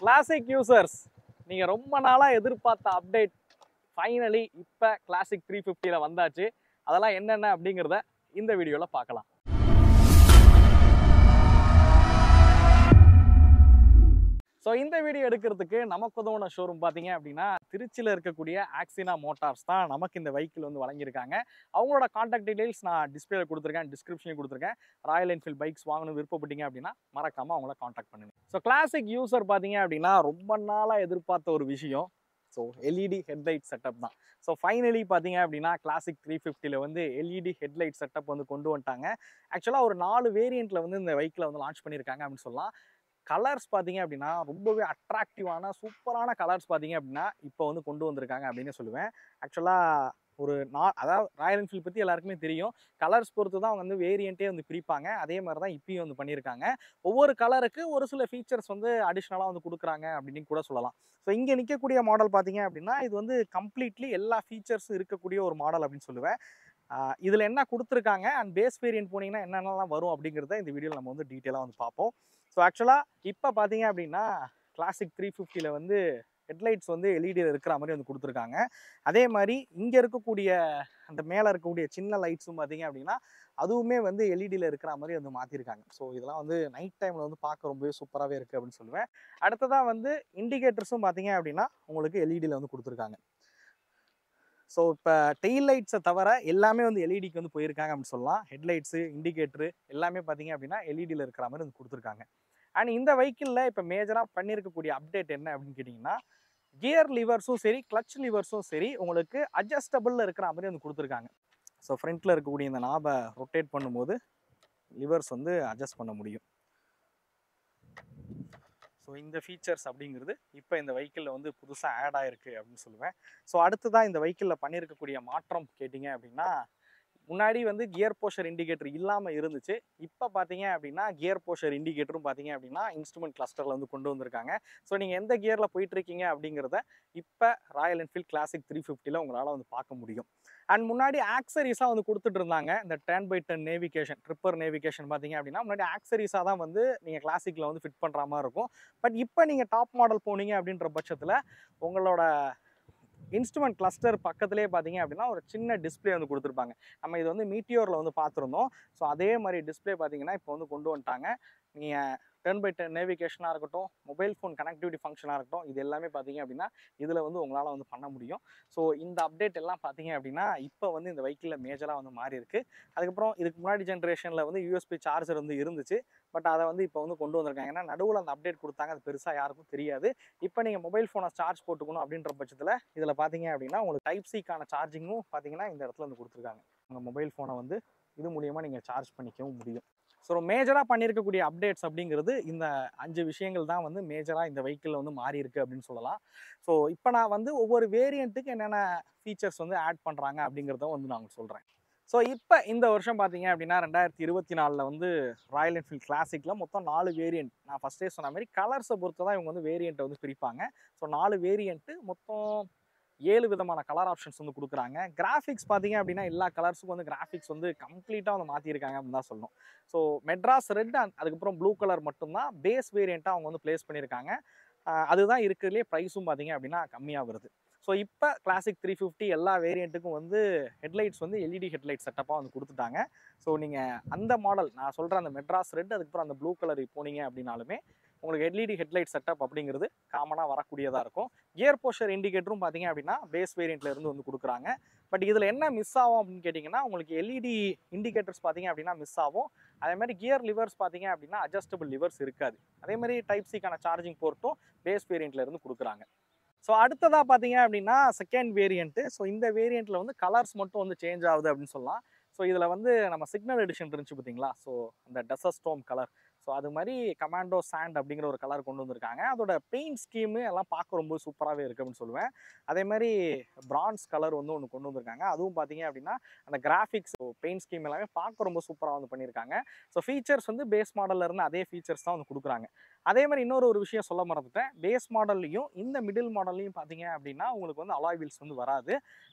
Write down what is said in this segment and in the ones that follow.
Classic users, நீங்க ரொம்ப நாளா எதிர்பார்த்த அப்டேட் ஃபைனலி இப்ப கிளாசிக் 350ல வந்தாச்சு. அதெல்லாம் என்னென்ன அப்படிங்கறத இந்த வீடியோல பார்க்கலாம். ஸோ இந்த வீடியோ எடுக்கிறதுக்கு நமக்கு உதவுன ஷோரூம் பார்த்தீங்க அப்படின்னா திருச்சியில் இருக்கக்கூடிய ஆக்சினா மோட்டார்ஸ் தான் நமக்கு இந்த வெஹிக்கிள் வந்து வழங்கியிருக்காங்க. அவங்களோட கான்டாக்ட் டீடைல்ஸ் நான் டிஸ்பிளேல கொடுத்துருக்கேன், டிஸ்கிரிப்ஷனையும் கொடுத்துருக்கேன். ராயல் என்ஃபீல்ட் பைக்ஸ் வாங்கணும் விருப்பப்பட்டீங்க அப்படின்னா மறக்காம அவங்கள கான்டாக்ட் பண்ணுங்க. ஸோ கிளாசிக் யூசர் பார்த்தீங்க அப்படின்னா ரொம்ப நாளாக எதிர்பார்த்த ஒரு விஷயம். ஸோ எல்இடி ஹெட்லைட் செட்டப் தான். ஸோ ஃபைனலி பார்த்தீங்க அப்படின்னா கிளாசிக் 350ல வந்து எல்இடி ஹெட்லைட் செட்டப் வந்து கொண்டு வந்துட்டாங்க. ஆக்சுவலாக ஒரு 4 வேரியண்ட்டில் வந்து இந்த வெஹிக்கிளை வந்து லான்ச் பண்ணியிருக்காங்க அப்படின்னு சொல்லலாம். கலர்ஸ் பார்த்தீங்க அப்படின்னா ரொம்பவே அட்ராக்டிவான சூப்பரான கலர்ஸ் பார்த்தீங்க அப்படின்னா இப்போ வந்து கொண்டு வந்திருக்காங்க அப்படின்னு சொல்லுவேன். ஆக்சுவலாக ஒரு அதாவது ராயல் என்ஃபீல்ட் பற்றி எல்லாருக்குமே தெரியும். கலர்ஸ் பொறுத்து தான் அவங்க வந்து வேரியண்ட்டே வந்து பிரிப்பாங்க. அதே மாதிரி தான் இப்பயும் வந்து பண்ணியிருக்காங்க. ஒவ்வொரு கலருக்கு ஒரு சில ஃபீச்சர்ஸ் வந்து அடிஷ்னலாக வந்து கொடுக்குறாங்க அப்படின்னு கூட சொல்லலாம். ஸோ இங்கே நிற்கக்கூடிய மாடல் பார்த்தீங்க அப்படின்னா இது வந்து கம்ப்ளீட்லி எல்லா ஃபீச்சர்ஸும் இருக்கக்கூடிய ஒரு மாடல் அப்படின்னு சொல்லுவேன். இதில் என்ன கொடுத்துருக்காங்க அண்ட் பேஸ் வேரியன்ட் போனீங்கன்னா என்னென்னலாம் வரும் அப்படிங்கிறத இந்த வீடியோவில் நம்ம வந்து டீட்டெயிலாக வந்து பார்ப்போம். ஸோ ஆக்சுவலாக இப்போ பார்த்தீங்க அப்படின்னா கிளாசிக் 350ல வந்து ஹெட்லைட்ஸ் வந்து எல்இடியில் இருக்கிற மாதிரி வந்து கொடுத்துருக்காங்க. அதே மாதிரி இங்கே இருக்கக்கூடிய அந்த மேலே இருக்கக்கூடிய சின்ன லைட்ஸும் பார்த்தீங்க அப்படின்னா அதுவுமே வந்து எல்இடியில் இருக்கிற மாதிரி வந்து மாற்றிருக்காங்க. ஸோ இதெல்லாம் வந்து நைட் டைமில் வந்து பார்க்க ரொம்பவே சூப்பராகவே இருக்குது அப்படின்னு சொல்லுவேன். அடுத்ததாக வந்து இண்டிகேட்டர்ஸும் பார்த்தீங்க அப்படின்னா உங்களுக்கு எல்இடியில் வந்து கொடுத்துருக்காங்க. ஸோ இப்போ டெயில் லைட்ஸை தவிர எல்லாமே வந்து எல்இடிக்கு வந்து போயிருக்காங்க அப்படின்னு சொல்லலாம். ஹெட்லைட்ஸு, இண்டிகேட்டரு எல்லாமே பார்த்தீங்க அப்படின்னா எல்இடியில் இருக்கிற மாதிரி வந்து கொடுத்துருக்காங்க. அண்ட் இந்த வெஹிக்கிளில் இப்போ மேஜராக பண்ணியிருக்கக்கூடிய அப்டேட் என்ன அப்படின்னு கேட்டிங்கன்னா கியர் லிவர்ஸும் சரி, கிளச் லிவர்ஸும் சரி உங்களுக்கு அட்ஜஸ்டபிளில் இருக்கிற மாதிரி வந்து கொடுத்துருக்காங்க. ஸோ ஃப்ரண்ட்டில் இருக்கக்கூடிய இந்த நாபை ரொட்டேட் பண்ணும்போது லிவர்ஸ் வந்து அட்ஜஸ்ட் பண்ண முடியும். ஸோ இந்த ஃபீச்சர்ஸ் அப்படிங்கிறது இப்போ இந்த வெஹிக்கிளில் வந்து புதுசாக ஆட் ஆகிருக்கு அப்படின்னு சொல்லுவேன். ஸோ அடுத்ததான் இந்த வெஹிக்கிளில் பண்ணியிருக்கக்கூடிய மாற்றம் கேட்டிங்க அப்படின்னா முன்னாடி வந்து கியர் போஷர் இண்டிகேட்டர் இல்லாமல் இருந்துச்சு. இப்போ பார்த்தீங்க அப்படின்னா கியர் போஷர் இண்டிகேட்டரும் பார்த்தீங்க அப்படின்னா இன்ஸ்ட்ருமெண்ட் கிளஸ்டரில் வந்து கொண்டு வந்திருக்காங்க. ஸோ நீங்கள் எந்த கியரில் போயிட்டுருக்கீங்க அப்படிங்கிறத இப்போ ராயல் என்ஃபீல்ட் கிளாசிக் 350ல உங்களால் வந்து பார்க்க முடியும். அண்ட் முன்னாடி ஆக்சரிஸாக வந்து கொடுத்துட்டு இருந்தாங்க. இந்த 10x10 நேவிகேஷன், ட்ரிப்பர் நேவிகேஷன் பார்த்தீங்க அப்படின்னா முன்னாடி ஆக்சரிஸாக தான் வந்து நீங்கள் கிளாசிக்கில் வந்து ஃபிட் பண்ணுற மாதிரி இருக்கும். பட் இப்போ நீங்கள் டாப் மாடல் போனீங்க அப்படின்ற பட்சத்தில் உங்களோட இன்ஸ்ட்ருமெண்ட் கிளஸ்டர் பக்கத்துலேயே பார்த்தீங்க அப்படின்னா ஒரு சின்ன டிஸ்பிளே வந்து கொடுத்துருப்பாங்க. நம்ம இது வந்து மீட்டியோரில் வந்து பார்த்துருந்தோம். ஸோ அதே மாதிரி டிஸ்பிளே பார்த்தீங்கன்னா இப்போ வந்து கொண்டு வந்துட்டாங்க. நீங்கள் 10x10 நேவிகேஷனாக இருக்கட்டும், மொபைல் ஃபோன் கனெக்டிவிட்டி ஃபங்க்ஷனாக இருக்கட்டும், இது எல்லாமே பார்த்தீங்க அப்படின்னா இதில் வந்து உங்களால் வந்து பண்ண முடியும். ஸோ இந்த அப்டேட் எல்லாம் பார்த்தீங்க அப்படின்னா இப்போ வந்து இந்த வெஹிக்கிளில் மேஜராக வந்து மாறி இருக்குது. அதுக்கப்புறம் இதுக்கு முன்னாடி ஜென்ரேஷனில் வந்து யூஎஸ்பி சார்ஜர் வந்து இருந்துச்சு. பட் அதை வந்து இப்போ வந்து கொண்டு வந்திருக்காங்க. ஏன்னா நடுவில் அந்த அப்டேட் கொடுத்தாங்க, அது பெருசாக யாருக்கும் தெரியாது. இப்போ நீங்கள் மொபைல் ஃபோனை சார்ஜ் போட்டுக்கணும் அப்படின்ற பட்சத்தில் இதில் பார்த்தீங்க அப்படின்னா உங்களுக்கு டைப் சிக்கான சார்ஜிங்கும் பார்த்தீங்கன்னா இந்த இடத்துல வந்து கொடுத்துருக்காங்க. உங்கள் மொபைல் ஃபோனை வந்து இது மூலியமாக நீங்கள் சார்ஜ் பண்ணிக்கவும் முடியும். ஸோ மேஜராக பண்ணியிருக்கக்கூடிய அப்டேட்ஸ் அப்படிங்கிறது இந்த 5 விஷயங்கள் தான் வந்து மேஜராக இந்த வெஹிக்கிளில் வந்து மாறி இருக்குது அப்படின்னு சொல்லலாம். ஸோ இப்போ நான் வந்து ஒவ்வொரு வேரியண்ட்டுக்கு என்னென்ன ஃபீச்சர்ஸ் வந்து ஆட் பண்ணுறாங்க அப்படிங்கிறத வந்து நான் சொல்கிறேன். ஸோ இப்போ இந்த வருஷம் பார்த்தீங்க அப்படின்னா 2024 வந்து ராயல் என்ஃபீல்ட் கிளாசிக்கில் மொத்தம் 4 வேரியண்ட். நான் ஃபஸ்ட்டே சொன்ன மாதிரி கலர்ஸை பொறுத்து தான் இவங்க வந்து வேரியண்ட்டை வந்து பிரிப்பாங்க. ஸோ 4 வேரியண்ட்டு மொத்தம் 7 விதமான கலர் ஆப்ஷன்ஸ் வந்து கொடுக்குறாங்க. கிராஃபிக்ஸ் பார்த்தீங்க அப்படின்னா எல்லா கலர்ஸுக்கும் வந்து கிராஃபிக்ஸ் வந்து கம்ப்ளீட்டாக வந்து மாற்றிருக்காங்க அப்படின்னு தான் சொல்லணும். ஸோ மெட்ராஸ் ரெட் அதுக்கப்புறம் ப்ளூ கலர் மட்டும்தான் பேஸ் வேரியண்ட்டாக அவங்க வந்து பிளேஸ் பண்ணியிருக்காங்க. அதுதான் இருக்கிறதுலே ப்ரைஸும் பார்த்தீங்க அப்படின்னா கம்மியாக வருது. ஸோ இப்போ கிளாசிக் 350 எல்லா வேரியண்ட்டுக்கும் வந்து ஹெட்லைட்ஸ் வந்து எல்இடி ஹெட்லைட் செட்டப்பாக வந்து கொடுத்துட்டாங்க. ஸோ நீங்கள் அந்த மாடல் நான் சொல்கிற அந்த மெட்ராஸ் ரெட் அதுக்கப்புறம் அந்த ப்ளூ கலர் போனீங்க அப்படின்னாலுமே உங்களுக்கு எல்இடி ஹெட்லைட் செட்டப் அப்படிங்கிறது காமனாக வரக்கூடியதாக இருக்கும். கியர் போஷர் இண்டிகேட்டரும் பார்த்தீங்க அப்படின்னா பேஸ் வேரியண்ட்ல இருந்து வந்து கொடுக்குறாங்க. பட் இதில் என்ன மிஸ் ஆகும் அப்படின்னு கேட்டிங்கன்னா உங்களுக்கு எல்இடி இண்டிகேட்டர்ஸ் பார்த்தீங்க அப்படின்னா மிஸ் ஆகும். அதே மாதிரி கியர் லிவர்ஸ் பார்த்தீங்க அப்படின்னா அட்ஜஸ்டபிள் லிவர்ஸ் இருக்காது. அதே மாதிரி டைப் சிக்கான சார்ஜிங் போர்ட்டும் பேஸ் வேரியண்ட்ல இருந்து கொடுக்குறாங்க. ஸோ அடுத்ததாக பார்த்தீங்க அப்படின்னா செகண்ட் வேரியண்ட்டு. ஸோ இந்த வேரியண்ட்டில் வந்து கலர்ஸ் மட்டும் வந்து சேஞ்ச் ஆகுது அப்படின்னு சொல்லலாம். ஸோ இதில் வந்து நம்ம சிக்னல் எடிஷன் இருந்துச்சு பார்த்தீங்களா, ஸோ அந்த டெசர்ட் ஸ்டோர்ம் கலர், ஸோ அது மாதிரி கமாண்டோ சாண்ட் அப்படிங்கிற ஒரு கலர் கொண்டு வந்திருக்காங்க. அதோட பெயிண்ட் ஸ்கீமு எல்லாம் பார்க்க ரொம்ப சூப்பராகவே இருக்குது அப்படின்னு சொல்லுவேன். அதே மாதிரி பிரான்ஸ் கலர் வந்து ஒன்று கொண்டு வந்திருக்காங்க. அதுவும் பார்த்தீங்க அப்படின்னா அந்த கிராஃபிக்ஸ் பெயிண்ட் ஸ்கீம் எல்லாமே பார்க்க ரொம்ப சூப்பராக வந்து பண்ணியிருக்காங்க. ஸோ ஃபீச்சர்ஸ் வந்து பேஸ் மாடலில் இருந்து அதே ஃபீச்சர்ஸ் தான் வந்து கொடுக்குறாங்க. அதே மாதிரி இன்னொரு விஷயம் சொல்ல மறந்துட்டேன். பேஸ் மாடல்லையும் இந்த மிடில் மாடல்லையும் பார்த்தீங்க அப்படின்னா உங்களுக்கு வந்து அலாய் வீல்ஸ் வந்து வராது.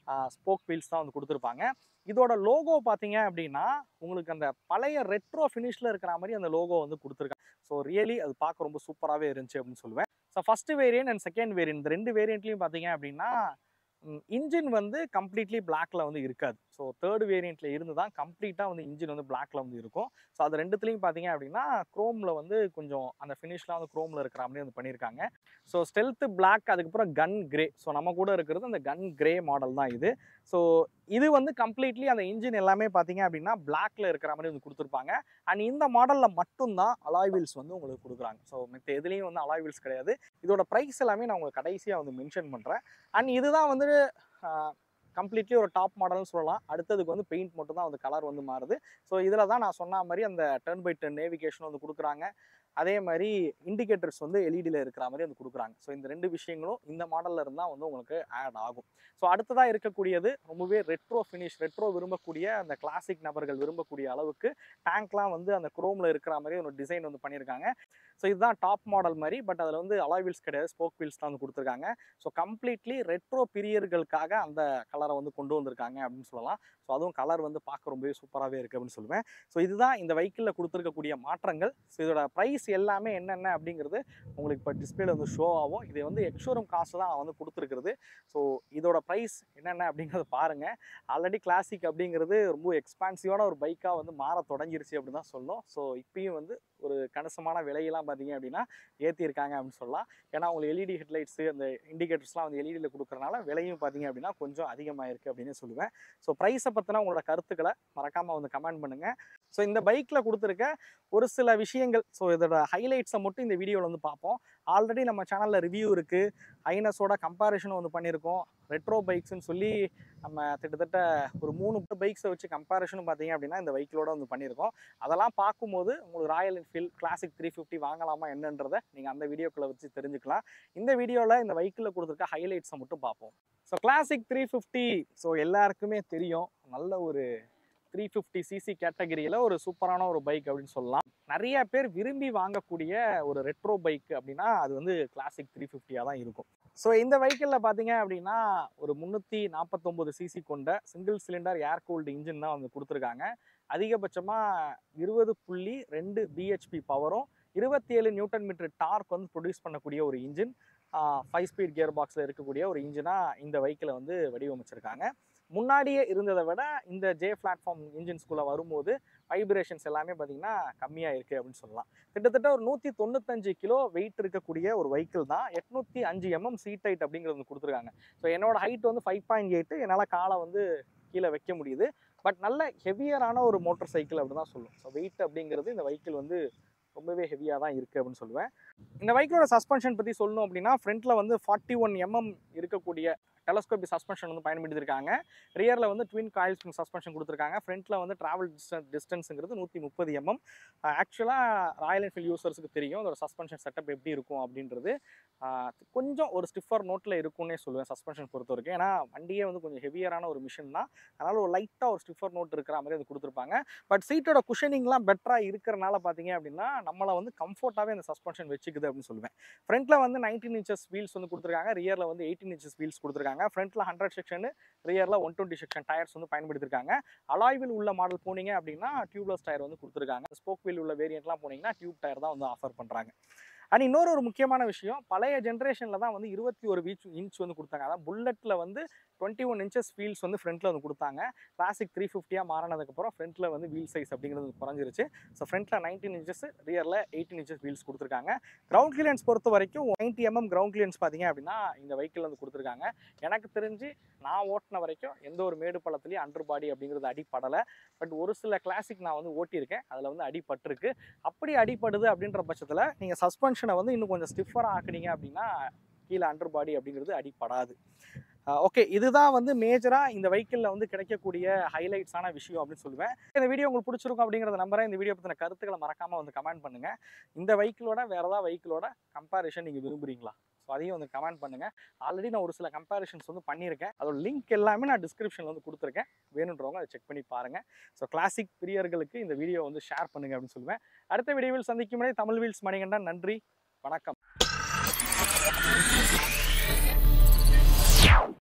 ஸ்போக் வீல்ஸ் தான் வந்து கொடுத்துருப்பாங்க. இதோட லோகோ பார்த்தீங்க அப்படின்னா உங்களுக்கு அந்த பழைய ரெட்ரோ ஃபினிஷில் இருக்கிற மாதிரி அந்த லோகோ வந்து கொடுத்துருக்காங்க. ஸோ ரியலி அது பார்க்க ரொம்ப சூப்பராகவே இருந்துச்சு அப்படின்னு சொல்லுவேன். So first variant and second variant இந்த 2 வேரியன்ட்லையும் பார்த்தீங்க அப்படின்னா இன்ஜின் வந்து கம்ப்ளீட்லி பிளாக்ல வந்து இருக்காது. ஸோ தேர்ட் வேரியன்ட்ல இருந்து தான் கம்ப்ளீட்டாக வந்து இன்ஜின் வந்து பிளாக்ல வந்து இருக்கும். ஸோ அது ரெண்டுத்துலையும் பார்த்தீங்க அப்படின்னா குரோம்ல வந்து கொஞ்சம் அந்த ஃபினிஷ்லாம் வந்து குரோம்ல இருக்கிற மாதிரி வந்து பண்ணியிருக்காங்க. ஸோ ஸ்டெல்த் பிளாக் அதுக்கப்புறம் கன் கிரே. ஸோ நம்ம கூட இருக்கிறது அந்த கன் கிரே மாடல் தான் இது. ஸோ இது வந்து கம்ப்ளீட்லி அந்த இன்ஜின் எல்லாமே பார்த்தீங்க அப்படின்னா பிளாக்ல இருக்கிற மாதிரி வந்து கொடுத்துருப்பாங்க. அண்ட் இந்த மாடலில் மட்டும்தான் அலாய் வீல்ஸ் வந்து உங்களுக்கு கொடுக்குறாங்க. ஸோ மற்ற எதுலேயும் வந்து அலாய் வீல்ஸ் கிடையாது. இதோட ப்ரைஸ் எல்லாமே நான் உங்களுக்கு கடைசியாக வந்து மென்ஷன் பண்ணுறேன். அண்ட் இதுதான் வந்து கம்ப்ளீட்லி ஒரு டாப் மாடல்னு சொல்லலாம். அடுத்ததுக்கு வந்து பெயிண்ட் மட்டும் தான் வந்து கலர் வந்து மாறுது. ஸோ இதில் தான் நான் சொன்ன மாதிரி அந்த டர்ன் பை டர்ன் நேவிகேஷன் வந்து கொடுக்குறாங்க. அதே மாதிரி இண்டிகேட்டர்ஸ் வந்து எல்இடியில் இருக்கிற மாதிரி வந்து கொடுக்குறாங்க. ஸோ இந்த 2 விஷயங்களும் இந்த மாடலில் இருந்தால் வந்து உங்களுக்கு ஆட் ஆகும். ஸோ அடுத்ததாக இருக்கக்கூடியது ரொம்பவே ரெட்ரோ ஃபினிஷ், ரெட்ரோ விரும்பக்கூடிய அந்த கிளாசிக் நபர்கள் விரும்பக்கூடிய அளவுக்கு டேங்க்லாம் வந்து அந்த குரோமில் இருக்கிற மாதிரி ஒரு டிசைன் வந்து பண்ணியிருக்காங்க. ஸோ இதுதான் டாப் மாடல் மாதிரி. பட் அதில் வந்து அலாய் வீல்ஸ் கிடையாது, ஸ்போக் வீல்ஸ் தான் வந்து கொடுத்துருக்காங்க. ஸோ கம்ப்ளீட்லி ரெட்ரோ பீரியர்களுக்காக அந்த கலரை வந்து கொண்டு வந்திருக்காங்க அப்படின்னு சொல்லலாம். ஸோ அதுவும் கலர் வந்து பார்க்க ரொம்பவே சூப்பராகவே இருக்குது அப்படின்னு சொல்லுவேன். ஸோ இதுதான் இந்த வெஹிக்கிளில் கொடுத்துருக்கக்கூடிய மாற்றங்கள். ஸோ இதோட ப்ரைஸ் எல்லாமே என்னென்ன அப்படிங்கிறது உங்களுக்கு இப்போ டிஸ்பிளேல வந்து ஷோ ஆகும். இது வந்து எக்ஸ்ஷோரூம் காசு தான் வந்து கொடுத்துருக்குறது. ஸோ இதோட ப்ரைஸ் என்னென்ன அப்படிங்கிறத பாருங்கள். ஆல்ரெடி கிளாசிக் அப்படிங்கிறது ரொம்ப எக்ஸ்பான்சிவான ஒரு பைக்காக வந்து மாற தொடங்கிருச்சு அப்படின்னு தான் சொல்லணும். ஸோ இப்பயும் வந்து ஒரு கணிசமான விலையெல்லாம் பார்த்தீங்க அப்படின்னா ஏற்றிருக்காங்க அப்படின்னு சொல்லலாம். ஏன்னா உங்களுக்கு எல்இடி ஹெட்லைட்ஸு அந்த இண்டிகேட்டர்ஸ்லாம் வந்து எல்இடியில் கொடுக்குறனால விலையும் பார்த்தீங்க அப்படின்னா கொஞ்சம் அதிகமாக இருக்குது அப்படின்னு சொல்லுவேன். ஸோ ப்ரைஸை பற்றின உங்களோட கருத்துக்களை மறக்காமல் வந்து கமெண்ட் பண்ணுங்கள். ஸோ இந்த பைக்கில் கொடுத்துருக்க ஒரு சில விஷயங்கள், ஸோ இதோட ஹைலைட்ஸை மட்டும் இந்த வீடியோவில் வந்து பார்ப்போம். ஆல்ரெடி நம்ம சேனலில் ரிவ்யூ இருக்குது, ஐனஸோட கம்பேரிஷனும் வந்து பண்ணியிருக்கோம். ரெட்ரோ பைக்ஸ்ன்னு சொல்லி நம்ம கிட்டத்தட்ட ஒரு 3 பைக்ஸை வச்சு கம்பேரிஷனும் பார்த்தீங்க அப்படின்னா இந்த வெஹிக்கிளோட வந்து பண்ணியிருக்கோம். அதெல்லாம் பார்க்கும்போது உங்களுக்கு ராயல் என்ஃபீல்ட் கிளாசிக் 350 வாங்கலாமா என்னன்றதை நீங்கள் அந்த வீடியோக்குள்ளே வச்சு தெரிஞ்சுக்கலாம். இந்த வீடியோவில் இந்த வெஹிக்கிளில் கொடுத்துருக்க ஹைலைட்ஸை மட்டும் பார்ப்போம். ஸோ கிளாசிக் 350 ஸோ எல்லாருக்குமே தெரியும், நல்ல ஒரு 350cc கேட்டகரியில் ஒரு சூப்பரான ஒரு பைக் அப்படின்னு சொல்லலாம். நிறைய பேர் விரும்பி வாங்கக்கூடிய ஒரு ரெட்ரோ பைக் அப்படின்னா அது வந்து கிளாசிக் 350 தான் இருக்கும். ஸோ இந்த வெஹிக்கிளில் பார்த்தீங்க அப்படின்னா ஒரு 349cc கொண்ட சிங்கிள் சிலிண்டர் ஏர் கூல்டு இன்ஜின் தான் வந்து கொடுத்துருக்காங்க. அதிகபட்சமாக 20.2 பிஹெச்பி பவரும் 27 நியூட்டன் மீட்டர் டார்க் வந்து ப்ரொடியூஸ் பண்ணக்கூடிய ஒரு இன்ஜின், 5 ஸ்பீட் கியர் பாக்ஸில் இருக்கக்கூடிய ஒரு இன்ஜினாக இந்த வெஹிக்கிளை வந்து வடிவமைச்சிருக்காங்க. முன்னாடியே இருந்ததை விட இந்த ஜே பிளாட்ஃபார்ம் இன்ஜின்ஸ்குள்ளே வரும்போது வைப்ரேஷன்ஸ் எல்லாமே பார்த்தீங்கன்னா கம்மியாக இருக்குது அப்படின்னு சொல்லலாம். கிட்டத்தட்ட ஒரு 195 கிலோ வெயிட் இருக்கக்கூடிய ஒரு வெஹிக்கிள் தான். 805 mm சீட் ஹைட் அப்படிங்கிறது வந்து கொடுத்துருக்காங்க. ஸோ என்னோட ஹைட் வந்து 5.8, என்னால் காலை வந்து கீழே வைக்க முடியுது. பட் நல்ல ஹெவியரான ஒரு மோட்டர் சைக்கிள் அப்படி தான் சொல்லும். ஸோ வெயிட் அப்படிங்கிறது இந்த வெஹிக்கிள் வந்து ரொம்பவே ஹெவியாக தான் இருக்குது அப்படின்னு சொல்லுவேன். இந்த வெஹிக்கிளோட சஸ்பென்ஷன் பற்றி சொல்லணும் அப்படின்னா ஃப்ரண்ட்டில் வந்து 41 mm இருக்கக்கூடிய டெலஸ்கோபிக் சஸ்பென்ஷன் வந்து பயன்படுத்தியிருக்காங்க. ரியரில் வந்து ட்வின் காயில் ஸ்ப்ரிங் சஸ்பென்ஷன் கொடுத்துருக்காங்க. ஃப்ரண்ட்டில் வந்து ட்ராவல் டிஸ்டன்ஸுங்கிறது 130 mm. ஆக்சுவலாக ராயல் என்ஃபீல்ட் யூசர்ஸுக்கு தெரியும் அதோட சஸ்பென்ஷன் செட்டப் எப்படி இருக்கும் அப்படின்றது. கொஞ்சம் ஒரு ஸ்டிஃபர் நோட்டில் இருக்கும்னே சொல்லுவேன் சஸ்பென்ஷன் பொறுத்த வரைக்கும். ஏன்னா வண்டியே வந்து கொஞ்சம் ஹெவியரான ஒரு மிஷின் தான். அதனால் ஒரு லைட்டாக ஒரு ஸ்டிஃபர் நோட் இருக்கிற மாதிரி அது கொடுத்துருப்பாங்க. பட் சீட்டோட குஷனிங்லாம் பெட்டராக இருக்கிறனால பார்த்தீங்க அப்படின்னா நம்மளை வந்து கம்ஃபர்ட்டாகவே அந்த சஸ்பென்ஷன் வச்சுக்குது அப்படின்னு சொல்லுவேன். ஃப்ரண்ட்டில் வந்து 19 inches வீல்ஸ் வந்து கொடுத்துருக்காங்க. ரியரில் வந்து 18 inches வீல்ஸ் கொடுத்துருக்காங்க. ஃப்ரண்ட்ல 100 செக்ஷன், ரியர்ல 120 செக்ஷன் டயர்ஸ் வந்து பயன்படுத்திருக்காங்க. அலாய் வீல் உள்ள மாடல் போனீங்க அப்படின்னா டியூப்லெஸ் டயர் வந்து கொடுத்துருக்காங்க. ஸ்போக் வீல் உள்ள வேரியன்ட்லாம் போனீங்கன்னா டியூப் டயர் தான் வந்து ஆஃபர் பண்றாங்க. அண்ட் இன்னொரு ஒரு முக்கியமான விஷயம், பழைய ஜென்ரேஷனில் தான் வந்து 21 இன்ச் வந்து கொடுத்தாங்க. அதான் புல்லட்டில் வந்து 21 inches வீல்ஸ் வந்து ஃப்ரண்ட்டில் வந்து கொடுத்தாங்க. கிளாசிக் 350 மாறினதுக்கப்புறம் ஃப்ரண்ட்டில் வந்து வீல் சைஸ் அப்படிங்கிறது குறைஞ்சிருச்சு. ஸோ ஃப்ரண்ட்டில் 19 inches, ரியரில் 18 inches வீல்ஸ் கொடுத்துருக்காங்க. கிரவுண்ட் கிளியரன்ஸ் பொறுத்த வரைக்கும் 90 mm கிரவுண்ட் கிளியரன்ஸ் பார்த்தீங்க அப்படின்னா இந்த வெஹிக்கிள் வந்து கொடுத்துருக்காங்க. எனக்கு தெரிஞ்சு நான் ஓட்டின வரைக்கும் எந்த ஒரு மேடு பள்ளத்துலேயும் அண்டர் பாடி அப்படிங்கிறது அடிப்படலை. பட் ஒரு சில கிளாசிக் நான் வந்து ஓட்டியிருக்கேன், அதில் வந்து அடிபட்டிருக்கு. அப்படி அடிப்படுது அப்படின்ற பட்சத்தில் நீங்கள் சஸ்பென்ஷனை வந்து இன்னும் கொஞ்சம் ஸ்டிஃபராக ஆக்குனீங்க அப்படின்னா கீழே அண்டர் பாடி அப்படிங்கிறது அடிப்படாது. ஓகே, இதுதான் வந்து மேஜராக இந்த வெஹிக்கிளில் வந்து கிடைக்கக்கூடிய ஹைலைட்ஸான விஷயம் அப்படின்னு சொல்லுவேன். இந்த வீடியோ உங்களுக்கு பிடிச்சிருக்கும் அப்படிங்கிறத நம்புறேன். இந்த வீடியோ பற்றின கருத்துக்களை மறக்காமல் வந்து கமெண்ட் பண்ணுங்கள். இந்த வெஹிக்கிளோட வேறு ஏதாவது வெஹிக்கிளோட கம்பேரிஷன் நீங்கள் விரும்புகிறீங்களா? ஸோ அதையும் வந்து கமெண்ட் பண்ணுங்கள். ஆல்ரெடி நான் ஒரு சில கம்பேரிஷன்ஸ் வந்து பண்ணியிருக்கேன். அதோட லிங்க் எல்லாமே நான் டிஸ்கிரிப்ஷனில் வந்து கொடுத்துருக்கேன். வேணுன்றவங்க அதை செக் பண்ணி பாருங்கள். ஸோ கிளாசிக் பிரியர்களுக்கு இந்த வீடியோ வந்து ஷேர் பண்ணுங்கள் அப்படின்னு சொல்லுவேன். அடுத்த வீடியோவில் சந்திக்கும் முறை தமிழ் வீல்ஸ் மணிகண்டன். நன்றி, வணக்கம்.